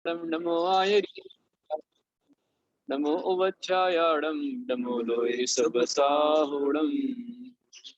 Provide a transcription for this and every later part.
नमो आयरी नमो उवच्छायाणं नमो लोये सबसाहुणं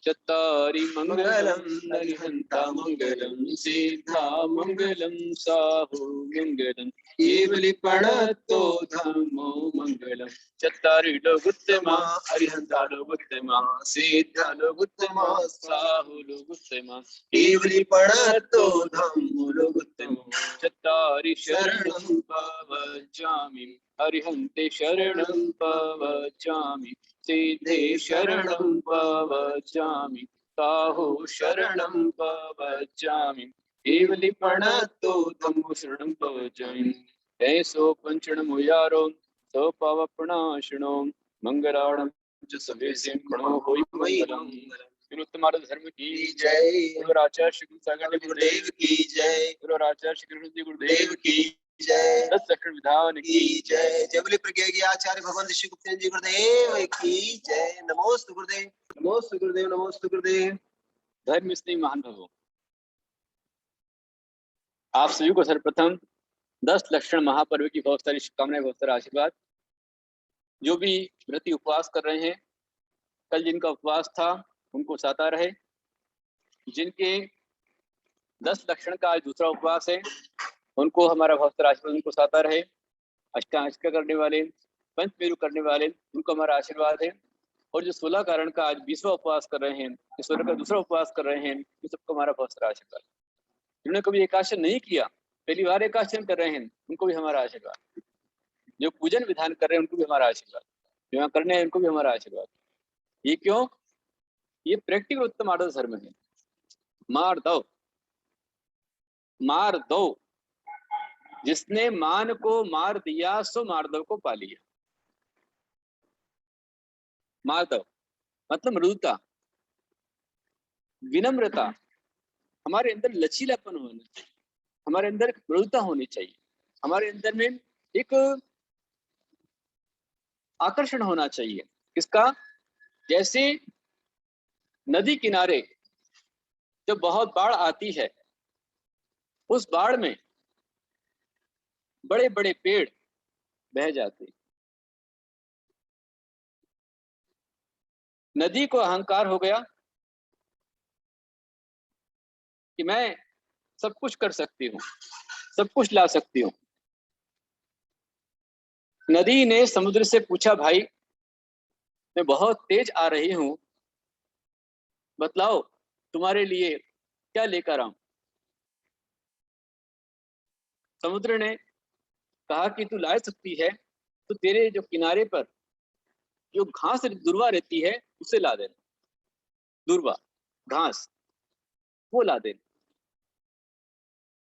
चत्तारि मंगलम नरिहंता मंगलम सिद्धा मंगलम साहु मंगलम केवलिपणतो धम्मो मंगलम चत्तारि लोगुत्तमा अरिहंता लोगुत्तमा सिद्धा लोगुत्तमा साहु लोगुत्तमा केवलिपणतो धम्मो लोगुत्तमा चत्तारि शरणं पवचामि अरिहन्ते शरणं पवचामि सिद्धे शरणं पवचामि साहो शरणं पवचामि केवलिपणतो धम्मो शरणं पवचामि ऐसो पंचणमुयारो सो पावपणाशणो मंगलाणं च सभे सिंहणो होई मंगलम विनुत्तमार्ग धर्म की जय। गुरु आचार्य श्री गुरु सागर गुरुदेव की जय। गुरु आचार्य श्री गुरुदेव की जय। दक्षिण विधान की जय। जय बोले प्रज्ञा आचार्य भगवान ऋषि गुप्त जी गुरुदेव की जय। नमोस्तु गुरुदेव, नमोस्तु गुरुदेव, नमोस्तु गुरुदेव। धर्म स्नेही महान भवो, आप सभी को सर्वप्रथम 10 लक्षण महापर्व की बहुत सारी शुभकामनाएं, बहुत सारा आशीर्वाद। जो भी व्रती उपवास कर रहे हैं, कल जिनका उपवास था उनको साता रहे। जिनके 10 लक्षण का आज दूसरा उपवास है उनको हमारा बहुत सारा आशीर्वाद, उनको साता रहे। अष्टांग करने वाले, पंचमेरु करने वाले, उनको हमारा आशीर्वाद है। और जो 16 कारण का आज 20वां उपवास कर रहे हैं, 16 का दूसरा उपवास कर रहे हैं, ये सबको हमारा बहुत सारा आशीर्वाद। जिन्होंने कभी एकादशन नहीं किया, पहली बार एकादशन कर रहे हैं, उनको भी हमारा आशीर्वाद। जो पूजन विधान कर रहे हैं उनको भी हमारा आशीर्वाद, जो यहाँ करने हैं उनको भी हमारा आशीर्वाद। ये क्यों? ये प्रैक्टिकल उत्तम आदर्श धर्म है। मार दो, मार दो। जिसने मान को मार दिया सो मार्दव को पा लिया। मार्दव मतलब मृदुता, विनम्रता। हमारे अंदर लचीलापन होना चाहिए, हमारे अंदर मृदुता होनी चाहिए, हमारे अंदर में एक आकर्षण होना चाहिए। किसका? जैसे नदी किनारे जब बहुत बाढ़ आती है, उस बाढ़ में बड़े बड़े पेड़ बह जाते हैं। नदी को अहंकार हो गया कि मैं सब कुछ कर सकती हूँ, सब कुछ ला सकती हूँ। नदी ने समुद्र से पूछा, भाई मैं बहुत तेज आ रही हूँ, बतलाओ तुम्हारे लिए क्या लेकर आऊं। समुद्र ने कहा कि तू ला सकती है तो तेरे जो किनारे पर जो घास दुर्वा रहती है उसे ला देना। दुर्वा घास वो ला देना।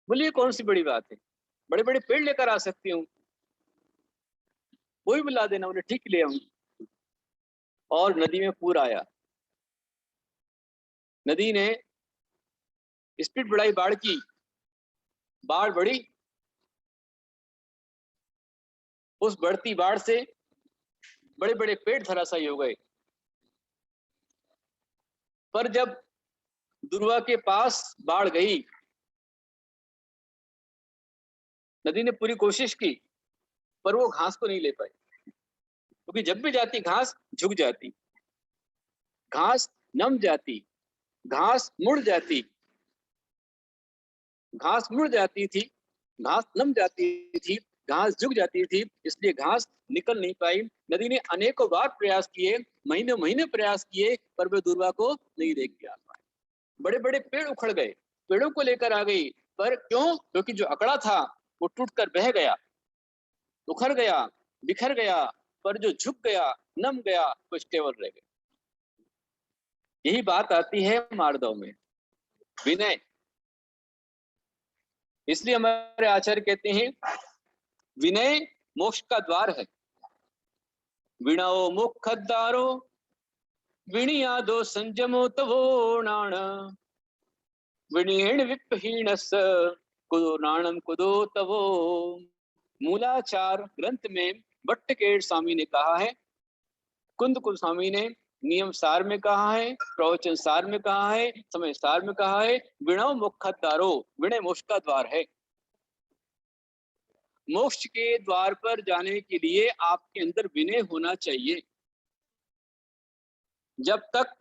बोलिए कौन सी बड़ी बात है, बड़े बड़े पेड़ लेकर आ सकती हूँ, वो भी ला देना। बोले ठीक, ले आऊंगी। और नदी में पूर आया। नदी ने स्पीड बढ़ाई बाढ़ की, बाढ़ बढ़ी। उस बढ़ती बाढ़ से बड़े बड़े पेड़ धराशायी हो गए। पर जब दुर्वा के पास बाढ़ गई, नदी ने पूरी कोशिश की पर वो घास को नहीं ले पाई, क्योंकि जब भी जाती घास झुक जाती, घास नम जाती, घास मुड़ जाती, घास मुड़ जाती थी, घास नम जाती थी, घास झुक जाती थी, इसलिए घास निकल नहीं पाई। नदी ने अनेकों बार प्रयास किए, महीने महीने प्रयास किए, पर वे दुर्वा को नहीं देख के आ पाए। बड़े बड़े पेड़ उखड़ गए, पेड़ों को लेकर आ गई, पर क्यों? क्योंकि जो अकड़ा था वो टूटकर बह गया, उखड़ गया, बिखर गया। पर जो झुक गया, नम गया, वो स्टेबल रह गया। यही बात आती है मार्दव में, विनय। इसलिए हमारे आचार्य कहते हैं विनय मोक्ष का द्वार है। विणो मुखद्वारो विणियादो संजमो तवो नाण विणीण विपहीणस कुदो नाणम कुदो तवो। मूलाचार ग्रंथ में भट्टकेड़ स्वामी ने कहा है, कुंद कुल स्वामी ने नियम सार में कहा है, प्रवचन सार में कहा है, समय सार में कहा है, विणव मुखद्वारो, विनय मोक्ष का द्वार है। मोक्ष के द्वार पर जाने के लिए आपके अंदर विनय होना चाहिए। जब तक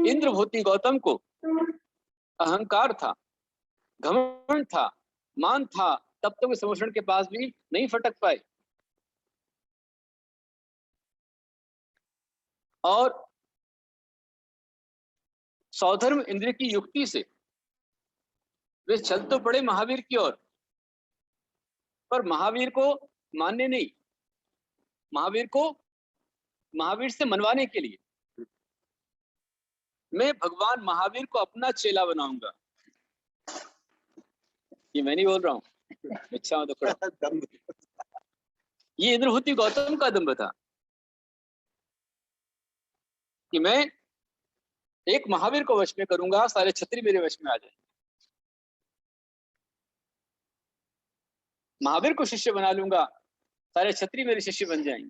इंद्रभूति गौतम को अहंकार था, घमंड था, मान था, तब तक समोषण के पास भी नहीं फटक पाए। और सौधर्म इंद्र की युक्ति से वे चल तो पड़े महावीर की ओर, पर महावीर को मानने नहीं, महावीर से मनवाने के लिए मैं भगवान महावीर को अपना चेला बनाऊंगा। ये मैं नहीं बोल रहा हूं, इच्छा तो ये इंद्रभूति गौतम का दंभ था कि मैं एक महावीर को वश में करूंगा, सारे छत्री मेरे वश में आ जाए, महावीर को शिष्य बना लूंगा, सारे छत्री मेरे शिष्य बन जाएंगे।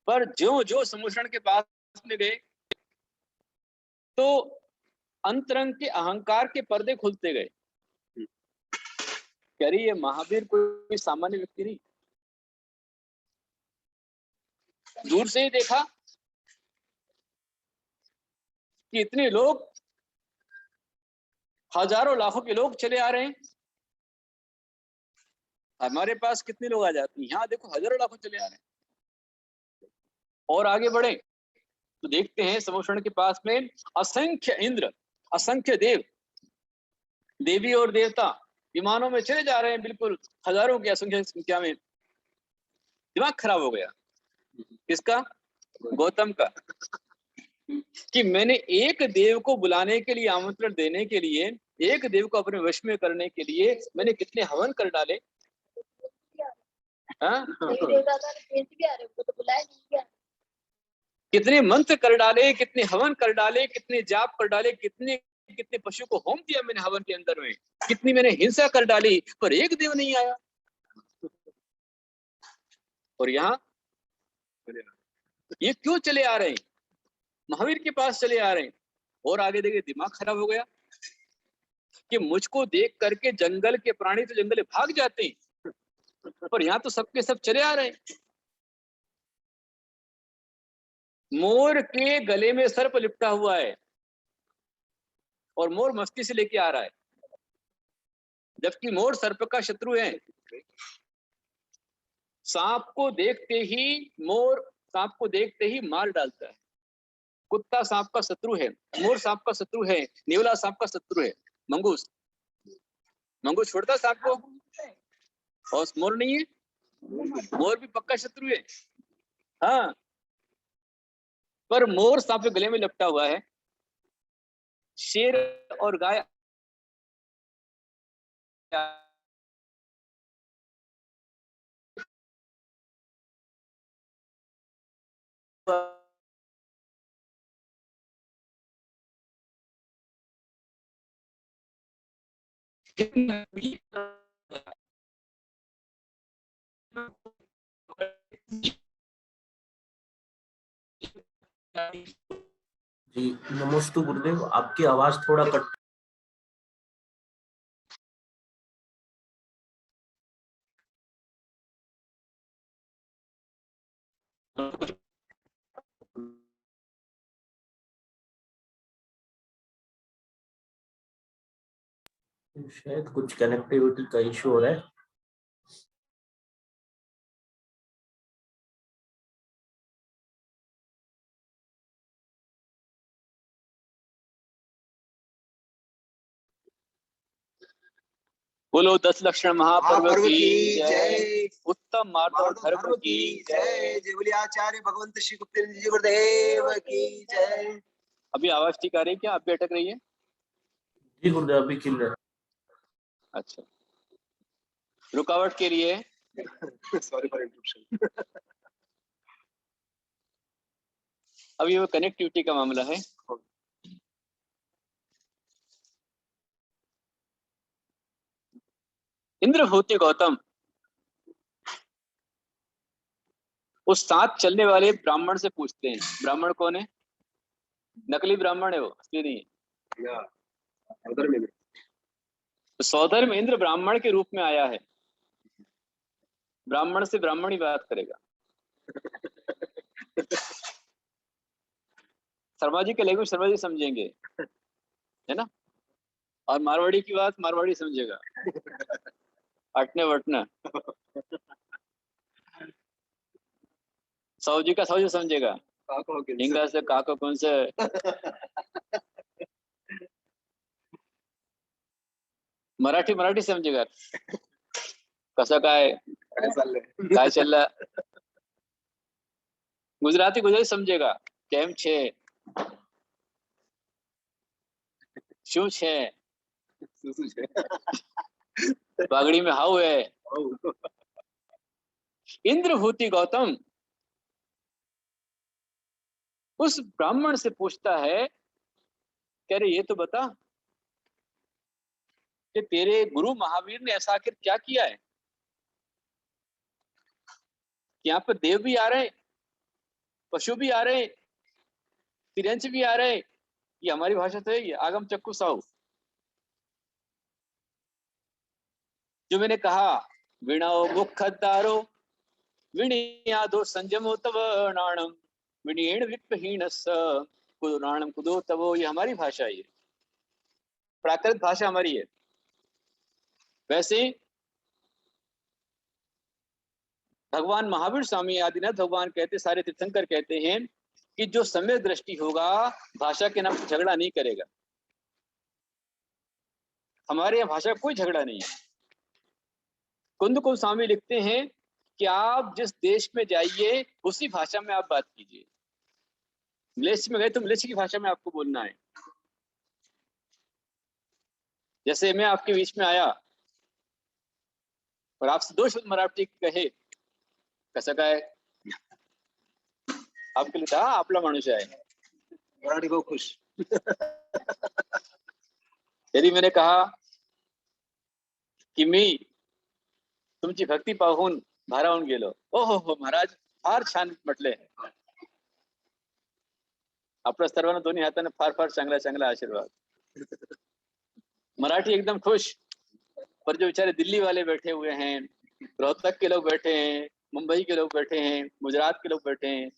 पर जो जो समोषण के पास में गए तो अंतरंग के अहंकार के पर्दे खुलते गए। कह रही है महावीर कोई सामान्य व्यक्ति नहीं। दूर से ही देखा कि इतने लोग, हजारों लाखों के लोग चले आ रहे हैं, हमारे पास कितने लोग आ जाते हैं, यहाँ देखो हजारों लाखों चले आ रहे हैं। और आगे बढ़े तो देखते हैं समोषण के पास में असंख्य इंद्र, असंख्य देव, देवी और देवता विमानों में चले जा रहे हैं, बिल्कुल हजारों की असंख्य संख्या में। दिमाग खराब हो गया किसका? गौतम का। कि मैंने एक देव को बुलाने के लिए, आमंत्रण देने के लिए, एक देव को अपने वश में करने के लिए मैंने कितने हवन कर डाले। कितने मंत्र कर डाले, कितने हवन कर डाले, कितने जाप कर डाले, कितने कितने पशु को होम दिया मैंने हवन के अंदर में, कितनी मैंने हिंसा कर डाली, पर एक देव नहीं आया। और यहाँ ये क्यों चले आ रहे हैं? महावीर के पास चले आ रहे हैं। और आगे देखिए दिमाग खराब हो गया कि मुझको देख करके जंगल के प्राणी तो जंगल भाग जाते हैं, पर यहाँ तो सबके सब चले आ रहे हैं। मोर के गले में सर्प लिपटा हुआ है और मोर मस्ती से लेके आ रहा है, जबकि मोर सर्प का शत्रु है। सांप को देखते ही मोर सांप को देखते ही मार डालता है। कुत्ता सांप का शत्रु है, मोर सांप का शत्रु है, नेवला सांप का शत्रु है, मंगूस छोड़ता सांप को, और मोर नहीं है, मोर भी पक्का शत्रु है। हाँ, पर मोर सांप के गले में लपटा हुआ है। शेर और गाय जी नमस्ते गुरुदेव, आपकी आवाज थोड़ा कट। शायद कुछ कनेक्टिविटी का इशू हो रहा है। बोलो 10 लक्षण महापर्व की जय, उत्तम मार्ग और धर्म की जय, जय बोलिए आचार्य भगवंत श्री गुप्त जी गुरुदेव की जय। अभी आवाज ठीक आ रही है क्या? अभी अटक रही है? जी गुरुदेव अभी क्लियर है। अच्छा, रुकावट के लिए सॉरी फॉर इंटरप्शन। अभी वो कनेक्टिविटी का मामला है। इंद्रभूति गौतम उस साथ चलने वाले ब्राह्मण से पूछते हैं। ब्राह्मण कौन है? नकली ब्राह्मण है वो, असली नहीं है। सौधर्म इंद्र ब्राह्मण के रूप में आया है, ब्राह्मण से ब्राह्मण ही बात करेगा। शर्मा जी के लैंग्वेज शर्मा जी समझेंगे, है ना, और मारवाड़ी की बात मारवाड़ी समझेगा, अटने वटना। सौ जी का सौ जी समझेगा, इंग्लिश से काको कौन से। मराठी मराठी समझेगा, कसं काय काय चल। गुजराती गुजराती समझेगा, केम छे, शू छे, बागड़ी में हाउ है। इंद्रभूति गौतम उस ब्राह्मण से पूछता है, कह रहे ये तो बता कि तेरे गुरु महावीर ने ऐसा आखिर क्या किया है, यहाँ पर देव भी आ रहे, पशु भी आ रहे, तिरंच भी आ रहे। ये हमारी भाषा तो है, ये आगम चक्कू साहु। जो मैंने कहा, विणाओ मुखद्दारो विणियादो संजमो तव नाणम विणीण विप्पहीनस्स कुदुनाणम कुदो तवो। ये हमारी भाषा है, प्राकृत भाषा हमारी है। वैसे भगवान महावीर स्वामी आदिनाथ भगवान कहते, सारे तीर्थंकर कहते हैं कि जो सम्यक दृष्टि होगा भाषा के नाम पर झगड़ा नहीं करेगा। हमारे यहाँ भाषा कोई झगड़ा नहीं है। कुंद को स्वामी लिखते हैं कि आप जिस देश में जाइए उसी भाषा में आप बात कीजिए। मलेशिया में गए तो मलेशिया की भाषा में आपको बोलना है। जैसे मैं आपके बीच में आया और आपसे दो शब्द मराठी कहे, कसं काय, आपके लिए था आपला माणूस आहे, मराठी को खुश। यदि मैंने कहा की मी तुमची भक्ती पाहून भारावून गेलो, ओ हो महाराज फार छान म्हटले, आपल्या सर्वांना दोन्ही हाताने फार फार चांगला चांगला आशीर्वाद। मराठी एकदम खुश। पर जो बेचारे दिल्ली वाले बैठे हुए हैं, रोहतक के लोग बैठे हैं, मुंबई के लोग बैठे हैं, गुजरात के लोग बैठे हैं,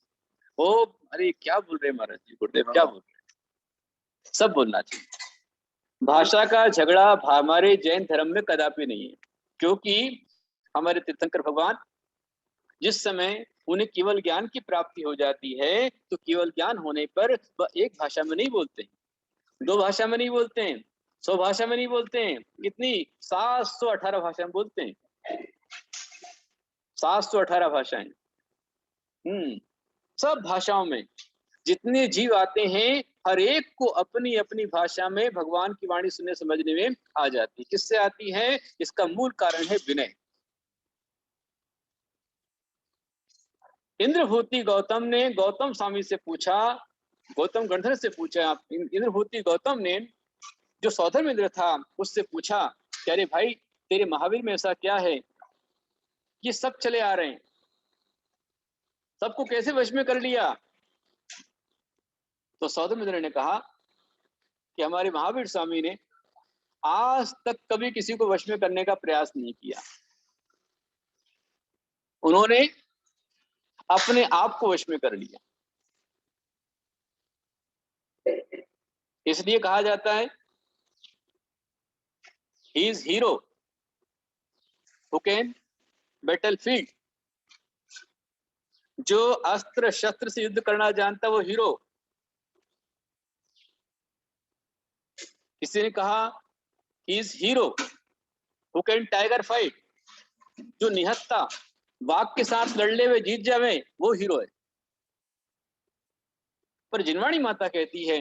वो अरे क्या बोल रहे हैं महाराज जी, गुरुदेव क्या बोल रहे हैं। सब बोलना चाहिए। भाषा का झगड़ा हमारे जैन धर्म में कदापि नहीं है, क्योंकि हमारे तीर्थंकर भगवान जिस समय उन्हें केवल ज्ञान की प्राप्ति हो जाती है तो केवल ज्ञान होने पर वह एक भाषा में नहीं बोलते हैं, दो भाषा में नहीं बोलते हैं, 100 भाषा में नहीं बोलते हैं, कितनी 718 भाषा में बोलते हैं, 718 भाषाएं। सब भाषाओं में जितने जीव आते हैं हर एक को अपनी अपनी भाषा में भगवान की वाणी सुनने समझने में आ जाती है। किससे आती है? इसका मूल कारण है विनय। इंद्रभूति गौतम ने गौतम स्वामी से पूछा, गौतम गंधर से पूछा, इंद्रभूति गौतम ने जो सौधर्म इंद्र था उससे पूछा, कह रहे भाई तेरे महावीर में ऐसा क्या है, ये सब चले आ रहे हैं, सबको कैसे वश में कर लिया? तो सौधर्म इंद्र ने कहा कि हमारे महावीर स्वामी ने आज तक कभी किसी को वश में करने का प्रयास नहीं किया, उन्होंने अपने आप को वश में कर लिया। इसलिए कहा जाता है he is hero who can battlefield. जो अस्त्र शस्त्र से युद्ध करना जानता वो हीरो। किसी ने कहा he is hero who can tiger fight. जो निहत्ता बाघ के साथ लड़ने हुए जीत जावे वो हीरो है। पर जिनवाणी माता कहती है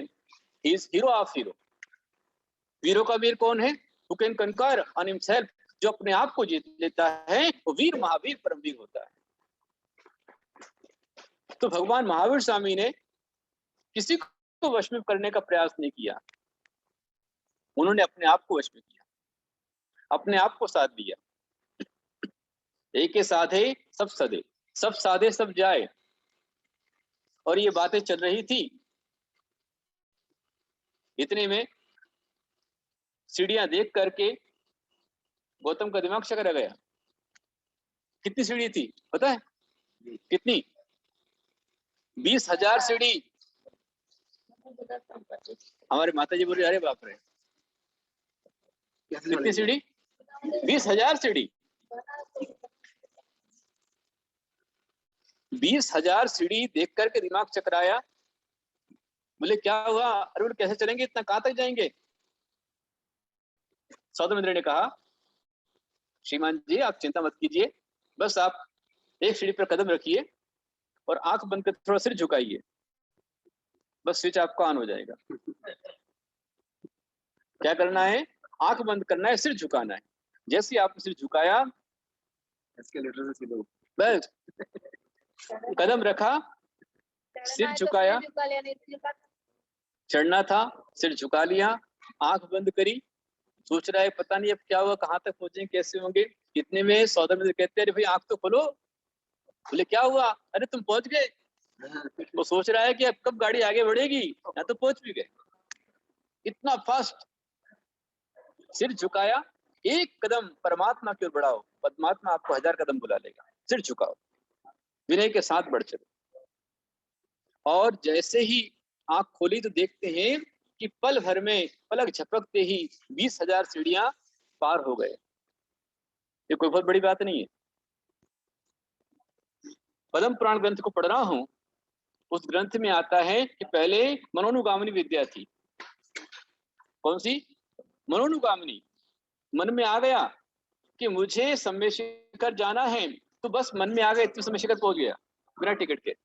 he is hero of hero. वीरों का वीर कौन है? हु कैन कंकर ऑन हिमसेल्फ। जो अपने आप को जीत लेता है वो वीर महावीर परमवीर होता है। तो भगवान महावीर स्वामी ने किसी को वश में करने का प्रयास नहीं किया, उन्होंने अपने आप को वश में किया, अपने आप को साध दिया। एक साधे सब सदे, सब साधे सब जाए। और ये बातें चल रही थी, इतने में सीढ़ियां देख करके गौतम का दिमाग चकरा गया। कितनी सीढ़ी थी पता है? कितनी? 20,000 सीढ़ी। हमारे माता जी बोल रहे अरे बाप रे कितनी सीढ़ी? 20,000 सीढ़ी। 20,000 सीढ़ी देख करके दिमाग चकराया। बोले क्या हुआ? अरे बोले कैसे चलेंगे, इतना कहां तक जाएंगे? सौदामित्र ने कहा श्रीमान जी आप चिंता मत कीजिए, बस आप एक सीढ़ी पर कदम रखिए और आंख बंद कर थोड़ा सिर झुकाइए, बस स्विच आपका ऑन हो जाएगा। क्या करना है? आंख बंद करना है, सिर झुकाना है। जैसे आपने सिर झुकाया बस कदम रखा, सिर झुकाया, चढ़ना था, सिर झुका लिया, आंख बंद करी, सोच रहा है पता नहीं अब क्या हुआ, कहां तक पहुंचेंगे, कैसे होंगे। इतने में सौदामित्र कहते हैं अरे भाई आंख तो खोलो। बोले क्या हुआ? अरे तुम पहुंच गए। वो सोच रहा है कि अब कब गाड़ी आगे बढ़ेगी, या तो पहुंच भी गए। इतना फास्ट। सिर झुकाया, एक कदम परमात्मा की ओर बढ़ाओ, परमात्मा आपको 1000 कदम बुला लेगा। सिर झुकाओ, विनय के साथ बढ़ चलो। और जैसे ही आंख खोली तो देखते हैं कि पल भर में, पलक झपकते ही 20,000 सीढ़ियां पार हो गए। ये कोई बहुत बड़ी बात नहीं है। पद्म पुराण ग्रंथ को पढ़ रहा हूं, उस ग्रंथ में आता है कि पहले मनोनुगामिनी विद्या थी। कौन सी? मनोनुगामिनी। मन में आ गया कि मुझे सम्य शिखर जाना है, तो बस मन में आ गए तो सम्य शिखर पहुंच गया बिना टिकट के।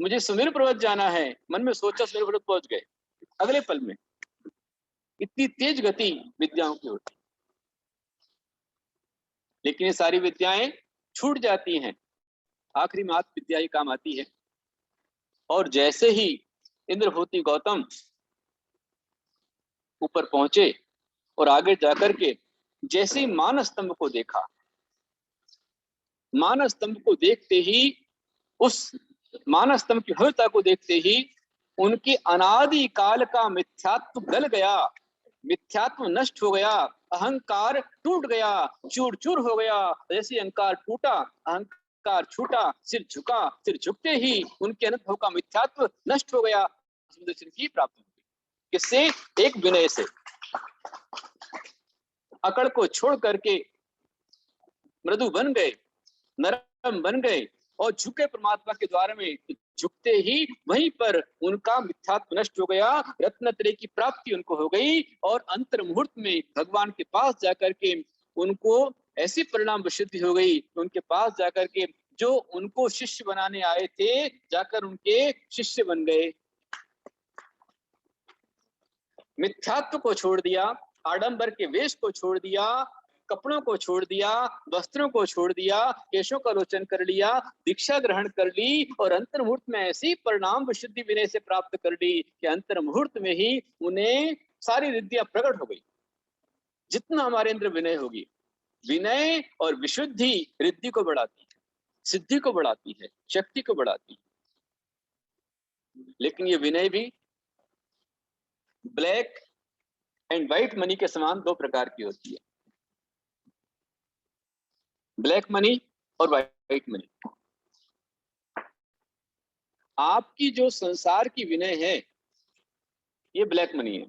मुझे सुमेरु पर्वत जाना है, मन में सोचा सुमेरु पर्वत पहुंच गए अगले पल में। इतनी तेज गति विद्याओं की होती। लेकिन ये सारी विद्याएं छूट जाती हैं, आखिरी में आत्म विद्या ही काम आती है। और जैसे ही इंद्रभूति गौतम ऊपर पहुंचे और आगे जाकर के जैसे ही मान स्तंभ को देखा, मान स्तंभ को देखते ही, उस मान स्तंभ की भव्यता को देखते ही उनके अनादि काल का मिथ्यात्व गल गया, मिथ्यात्व नष्ट हो गया, अहंकार टूट गया, चूर चूर हो गया। जैसे अहंकार टूटा, अहंकार छूटा, सिर झुका, सिर झुकते ही उनके अनुभव का मिथ्यात्व नष्ट हो गया। दर्शन की प्राप्ति हुई। किससे? एक विनय से। अकड़ को छोड़ करके मृदु बन गए, नरम बन गए और झुके परमात्मा के द्वार में। झुकते ही वहीं पर उनका मिथ्यात्व नष्ट हो गया, रत्नत्रय की प्राप्ति उनको हो गई। और अंतर मुहूर्त में भगवान के पास जाकर के उनको ऐसी परिणाम विशुद्धि हो गई, उनके पास जाकर के जो उनको शिष्य बनाने आए थे, जाकर उनके शिष्य बन गए। मिथ्यात्व को छोड़ दिया, आडंबर के वेश को छोड़ दिया, कपड़ों को छोड़ दिया, वस्त्रों को छोड़ दिया, केशों का लोचन कर लिया, दीक्षा ग्रहण कर ली और अंतर मुहूर्त में ऐसी परिणाम विशुद्धि विनय से प्राप्त कर ली कि अंतर मुहूर्त में ही उन्हें सारी रिद्धियां प्रकट हो गई। जितना हमारे अंदर विनय होगी, विनय और विशुद्धि रिद्धि को बढ़ाती है, सिद्धि को बढ़ाती है, शक्ति को बढ़ाती है। लेकिन ये विनय भी ब्लैक एंड व्हाइट मनी के समान दो प्रकार की होती है, ब्लैक मनी और व्हाइट मनी। आपकी जो संसार की विनय है ये ब्लैक मनी है।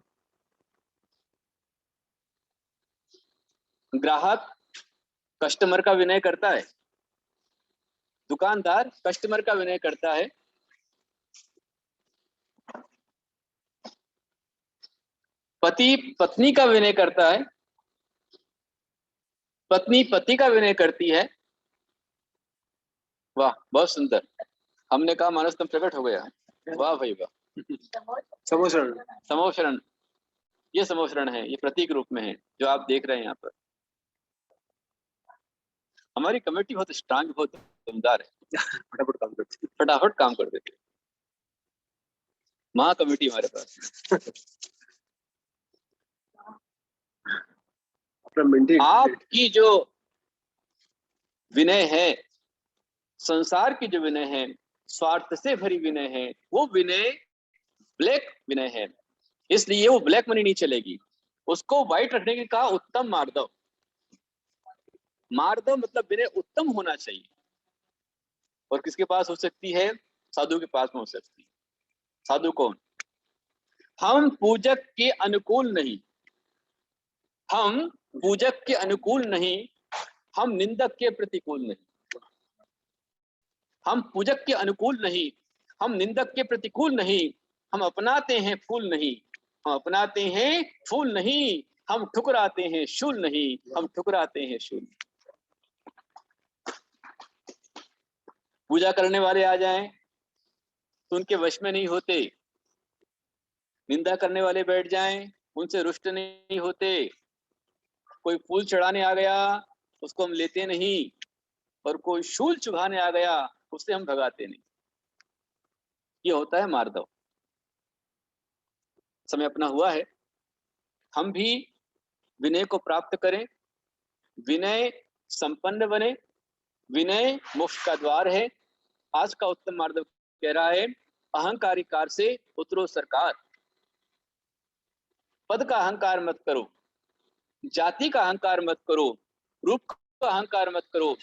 ग्राहक कस्टमर का विनय करता है, दुकानदार कस्टमर का विनय करता है, पति पत्नी का विनय करता है, पत्नी पति का विनय करती है। वाह बहुत सुंदर, हमने कहा मानसतम प्रकट हो गया। वाह भाई वाह। समोशरण, समोशरण, ये समोशरण है, ये प्रतीक रूप में है जो आप देख रहे हैं यहाँ पर। हमारी कमेटी बहुत स्ट्रांग, बहुत दमदार है, फटाफट काम करती है, फटाफट काम कर देती है। महा कमेटी हमारे पास। आपकी जो विनय है, संसार की जो विनय है, स्वार्थ से भरी विनय है, वो विनय ब्लैक विनय है, इसलिए वो ब्लैक मनी नहीं चलेगी। उसको व्हाइट रखने के कहा उत्तम मार्ग दो, मार्दव मतलब विनय उत्तम होना चाहिए। और किसके पास हो सकती है? साधु के पास में हो सकती है। साधु कौन? हम पूजक के अनुकूल नहीं, हम पूजक के अनुकूल नहीं, हम निंदक के प्रतिकूल नहीं। हम पूजक के अनुकूल नहीं, हम निंदक के प्रतिकूल नहीं, हम अपनाते हैं फूल नहीं, हम अपनाते हैं फूल नहीं, हम ठुकराते हैं शूल नहीं, हम ठुकराते हैं शूल। पूजा करने वाले आ जाएं तो उनके वश में नहीं होते, निंदा करने वाले बैठ जाएं उनसे रुष्ट नहीं होते, कोई फूल चढ़ाने आ गया उसको हम लेते नहीं, और कोई शूल चुभाने आ गया उससे हम भगाते नहीं। ये होता है मार्दव। समय अपना हुआ है, हम भी विनय को प्राप्त करें, विनय संपन्न बने। विनय मोक्ष का द्वार है। आज का उत्तम मार्दव कह रहा है, अहंकारी कार से उतरो सरकार। पद का अहंकार मत करो, जाति का अहंकार मत करो, रूप का अहंकार मत करो,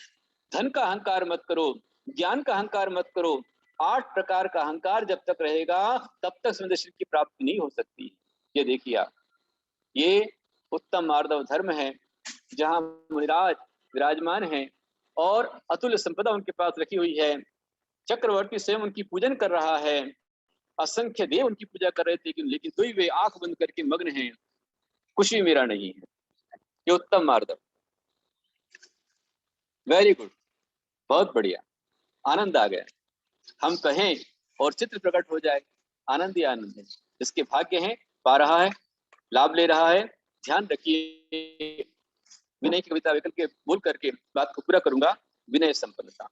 धन का अहंकार मत करो, ज्ञान का अहंकार मत करो। 8 प्रकार का अहंकार जब तक रहेगा तब तक समुद्र की प्राप्ति नहीं हो सकती। ये देखिए आप, ये उत्तम मार्दव धर्म है जहां मुनिराज विराजमान हैं और अतुल्य संपदा उनके पास रखी हुई है। चक्रवर्ती स्वयं उनकी पूजन कर रहा है, असंख्य देव उनकी पूजा कर रहे थे, लेकिन तो ही वे आंख बंद करके मग्न हैं, कुछ भी मेरा नहीं है। ये उत्तम मार्दव। वेरी गुड, बहुत बढ़िया, आनंद आ गया। हम कहें और चित्र प्रकट हो जाए, आनंद ही आनंद है। जिसके भाग्य हैं पा रहा है, लाभ ले रहा है। ध्यान रखिए, विनय की कविता विकल्प के बोल करके बात को पूरा करूंगा। विनय संपन्नता,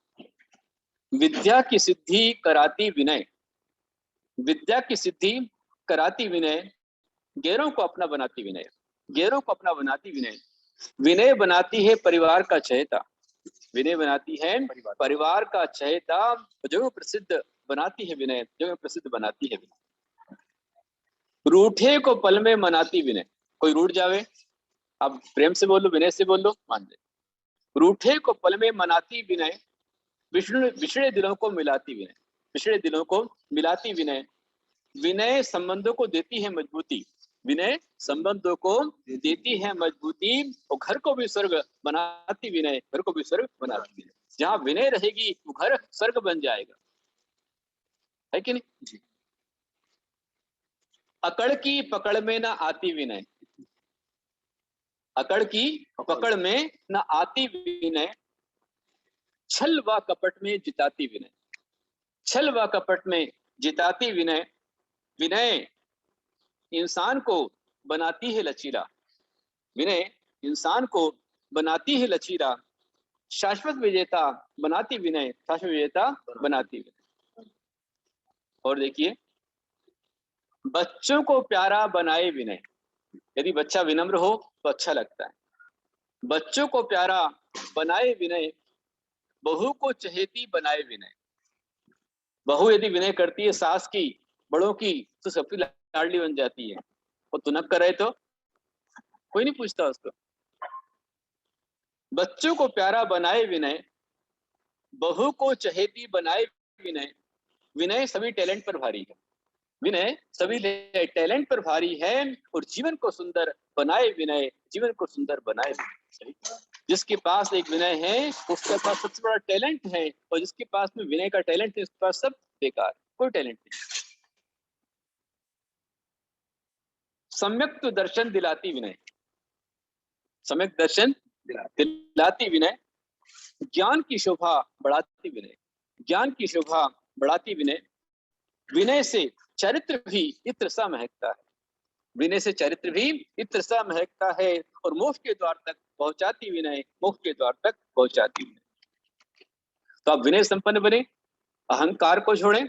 विद्या की सिद्धि कराती विनय, विद्या की सिद्धि कराती विनय, गैरों को अपना बनाती विनय, गैरों को अपना बनाती विनय। विनय बनाती है परिवार का चहेता, विनय बनाती है परिवार का चहेता, जो प्रसिद्ध बनाती है विनय, जो प्रसिद्ध बनाती है विनय। रूठे को पल में मनाती विनय, कोई रूठ जावे, अब प्रेम से बोलो, विनय से बोलो, मान ले। रूठे को पल में मनाती विनय, बिछड़े दिलों को मिलाती विनय, बिछड़े दिलों को मिलाती विनय। विनय संबंधों को देती है मजबूती, विनय संबंधों को देती है मजबूती, और घर को भी स्वर्ग बनाती विनय, घर को भी स्वर्ग बनाती विनय। जहां विनय रहेगी वो घर स्वर्ग बन जाएगा, है कि नहीं जी। अकड़ की पकड़ में ना आती विनय, अकड़ की पकड़ में न आती विनय, छल व कपट में जिताती विनय, छल व कपट में जिताती विनय। विनय इंसान को बनाती है लचीला, विनय इंसान को बनाती है लचीला, शाश्वत विजेता बनाती विनय, शाश्वत विजेता बनाती विनय। और देखिए, बच्चों को प्यारा बनाए विनय, यदि बच्चा विनम्र हो तो अच्छा लगता है। बच्चों को प्यारा बनाए विनय, बहू को चहेती बनाए विनय, बहू यदि विनय करती है सास की, बड़ों की, तो सबकी लाडली बन जाती है। और तुनक करे तो कोई नहीं पूछता उसको। बच्चों को प्यारा बनाए विनय, बहू को चहेती बनाए विनय। विनय सभी टैलेंट पर भारी है, विनय सभी टैलेंट पर भारी है, और जीवन को सुंदर बनाए विनय, जीवन को सुंदर बनाए विनय। जिसके पास एक विनय है उसके पास सबसे बड़ा टैलेंट है, और जिसके पास में विनय का टैलेंट है उसके पास सब बेकार, कोई टैलेंट नहीं। सम्यक तो दर्शन दिलाती विनय, सम्यक दर्शन दिलाती विनय। ज्ञान की शोभा बढ़ाती विनय, ज्ञान की शोभा बढ़ाती विनय। विनय से चरित्र भी इत्र सा महकता है, विनय से चरित्र भी इत्र सा महकता है, और मोक्ष के द्वार तक पहुंचाती विनय, मोक्ष के द्वार तक पहुंचाती विनय। तो आप विनय संपन्न बने, अहंकार को छोड़ें,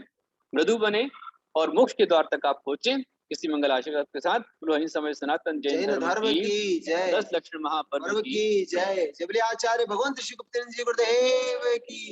मृदु बने, और मोक्ष के द्वार तक आप पहुंचे। इसी मंगल आशीर्वाद के साथ समय सनातन जैन धर्म की जय, 10 लक्षण महापर्व की जय। जय बोले आचार्य भगवंत श्री गुप्तेन्द्र जी गुरुदेव की।